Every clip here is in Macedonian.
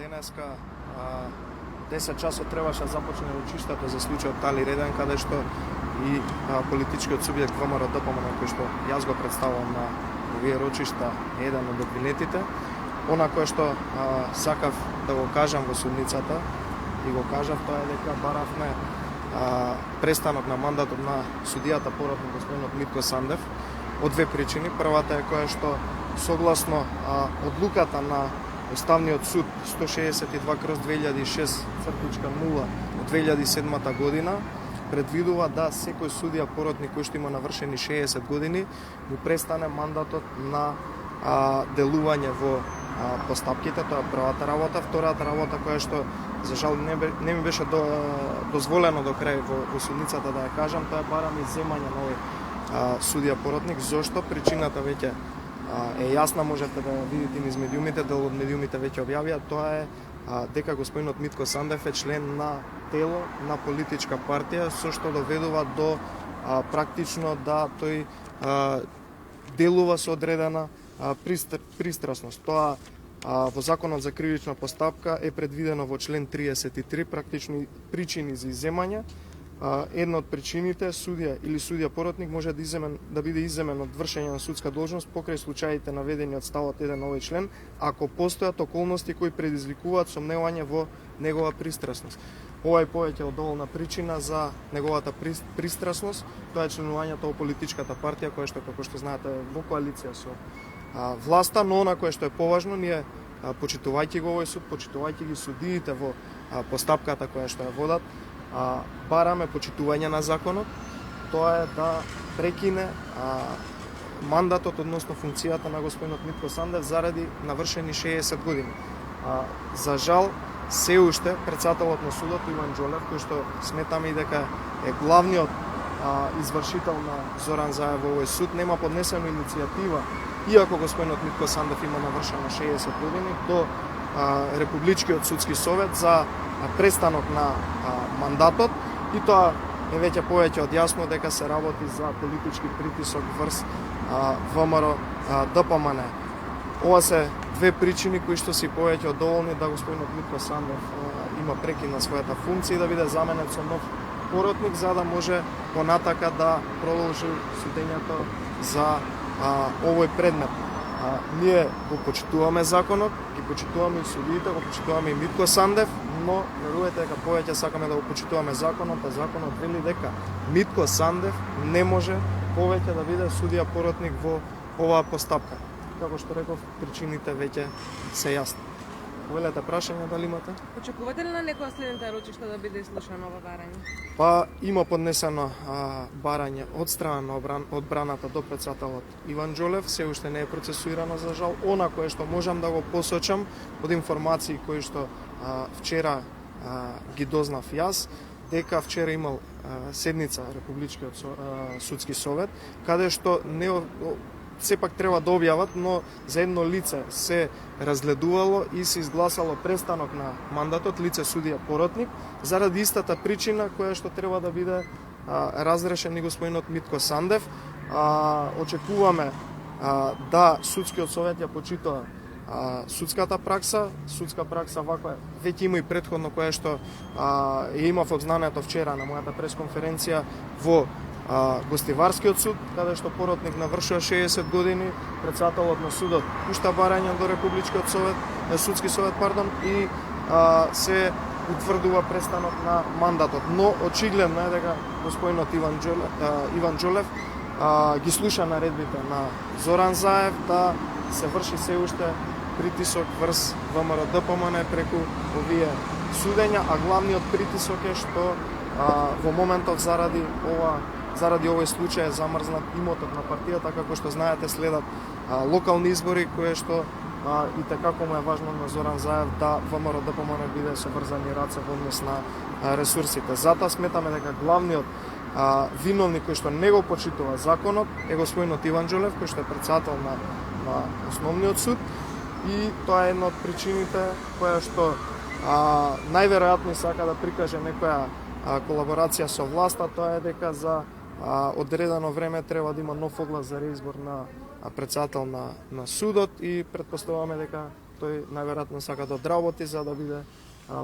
денеска 10 часот требаше да започне рочиштето за случајот Тали Реден, каде што и политичкиот субјект ВМРО ДПМН, кој што јас го представувам на овие рочишта, е еден од обвинетите. Она кое што сакав да го кажам во судницата и го кажав, тоа е дека баравме престанок на мандатот на судијата поротник господинот Митко Сандев од две причини. Првата е која што согласно одлуката на Уставниот суд 162/2006/0 од 2007 година предвидува да секој судија поротник кој што има навршени 60 години му престане мандатот на делување во постапките. Тоа е првата работа. Втората работа која што за жал не ми беше дозволено до крај во судницата да ја кажам, тоа е барам изземање на овој судија поротник. Зошто? Причината веќе е јасна, можете да ја видите низ медиумите, дел од медиумите веќе објавија. Тоа е дека господинот Митко Сандев е член на тело на политичка партија, со што доведува до практично да тој делува со одредена пристрасност. Тоа во Законот за кривична постапка е предвидено во член 33 практично причини за изземање. Една од причините судија или судија поротник може да биде изземен од вршење на судска должност покрај случаите наведени од ставот 1 на овој член, ако постојат околности кои предизвикуваат сомневање во негова пристрасност. Ова е повеќе од доволна причина за неговата пристрасност. Тоа е членувањето во политичката партија која што, како што знаете, во коалиција со власта, но она кое што е поважно, ние почитувајќи го овој суд, почитувајќи ги судиите во постапката која што ја водат, бараме почитување на законот. Тоа е да прекине мандатот, односно функцијата на господинот Митко Сандев заради навршени 60 години. За жал, се уште председателот на судот Иван Џолев, кој што сметаме и дека е главниот извршител на Зоран Заев во овој суд, нема поднесена иницијатива, иако господинот Митко Сандев има навршено 60 години, до Републичкиот судски совет за престанок на мандатот, и тоа е веќе повеќе од јасно дека се работи за политички притисок врз ВМРО ДПМН. Ова се две причини кои што си повеќе од доволни да господинот Митко Сандев има прекин на својата функција и да биде заменет со нов поротник, за да може понатака да продолжи судењето за овој предмет. Ние го почитуваме законот, ги почитуваме и судиите, го почитуваме и Митко Сандев, но верувате дека повеќе сакаме да го почитуваме законот, а законот вели дека Митко Сандев не може повеќе да биде судија поротник во оваа постапка. Како што реков, причините веќе се јасни. Велете прашање дали имате? Очекувате ли на некоја следните рочишта да биде изслушано ова барање? Па има поднесено барање од страна на одбраната до председателот Иван Џолев, се уште не е процесуирано за жал. Она кое што можам да го посочам од информации кои што вчера ги дознав јас, дека вчера имал седница Републичкиот судски совет, каде што не сепак треба да објават, но за едно лице се разгледувало и се изгласало престанок на мандатот, лице судија поротник, заради истата причина која што треба да биде разрешен и господинот Митко Сандев. Очекуваме да судскиот совет ја почитува судската пракса. Судска пракса ваква веќе има и претходно која што ја имав обзнанието вчера на мојата пресконференција во Гостиварскиот суд, каде што поротник навршува 60 години, председателот на судот пушта барање до Републичкиот совет, судски совет, и се утврдува престанок на мандатот. Но очигледно е дека господинот Иван Џолев ги слуша наредбите на Зоран Заев да се врши се уште притисок врз ВМРО ДПМН преку овие судења, а главниот притисок е што во моментов заради овој случај е замрзнат имотот на партијата, како што знаете следат локални избори кои што и како му е важно на Зоран Заев да ВМРО ДПМН биде со врзани раце во однос на ресурсите. Затоа сметаме дека главниот виновник кој што не го почитува законот е господинот Иван Џолев, кој што е председател на Основниот суд, и тоа е една од причините која што најверојатно сака да прикаже некоја колаборација со власта. Тоа е дека за одредено време треба да има нов оглас за реизбор на председател на судот, и претпоставуваме дека тој најверојатно сака да одработи за да биде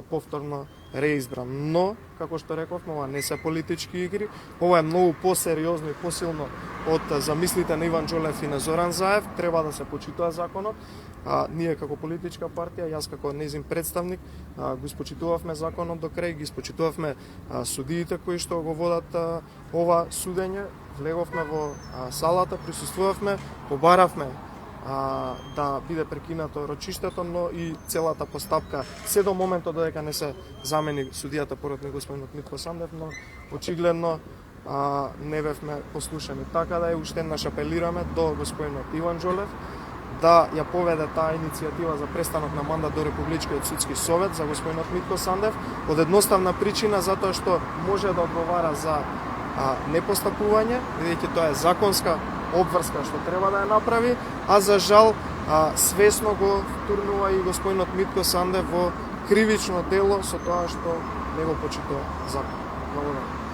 повторно реизбран. Но, како што рековме, ова не се политички игри, ова е многу посериозно и посилно од замислите на Иван Џолев и на Зоран Заев, треба да се почитува законот. Ние како политичка партија, јас како незин представник, го спочитувавме законот до крај, ги спочитувавме судиите кои што го водат ова судење, влеговме во салата, присуствувавме, побаравме да биде прекинато рочиштето, но и целата постапка се до моментот додека не се замени судијата поротник господинот Митко Сандев, но очигледно не бевме послушани. Така да уште еднаш апелираме до господинот Иван Џолев да ја поведе таа иницијатива за престанок на мандат до Републичкиот судски совет за господинот Митко Сандев, од едноставна причина затоа што може да одговара за непостапување, бидејќи тоа е законска обврска што треба да ја направи, а за жал свесно го втурнува и господинот Митко Сандев во кривично дело со тоа што не го почитува закон. Благодарам.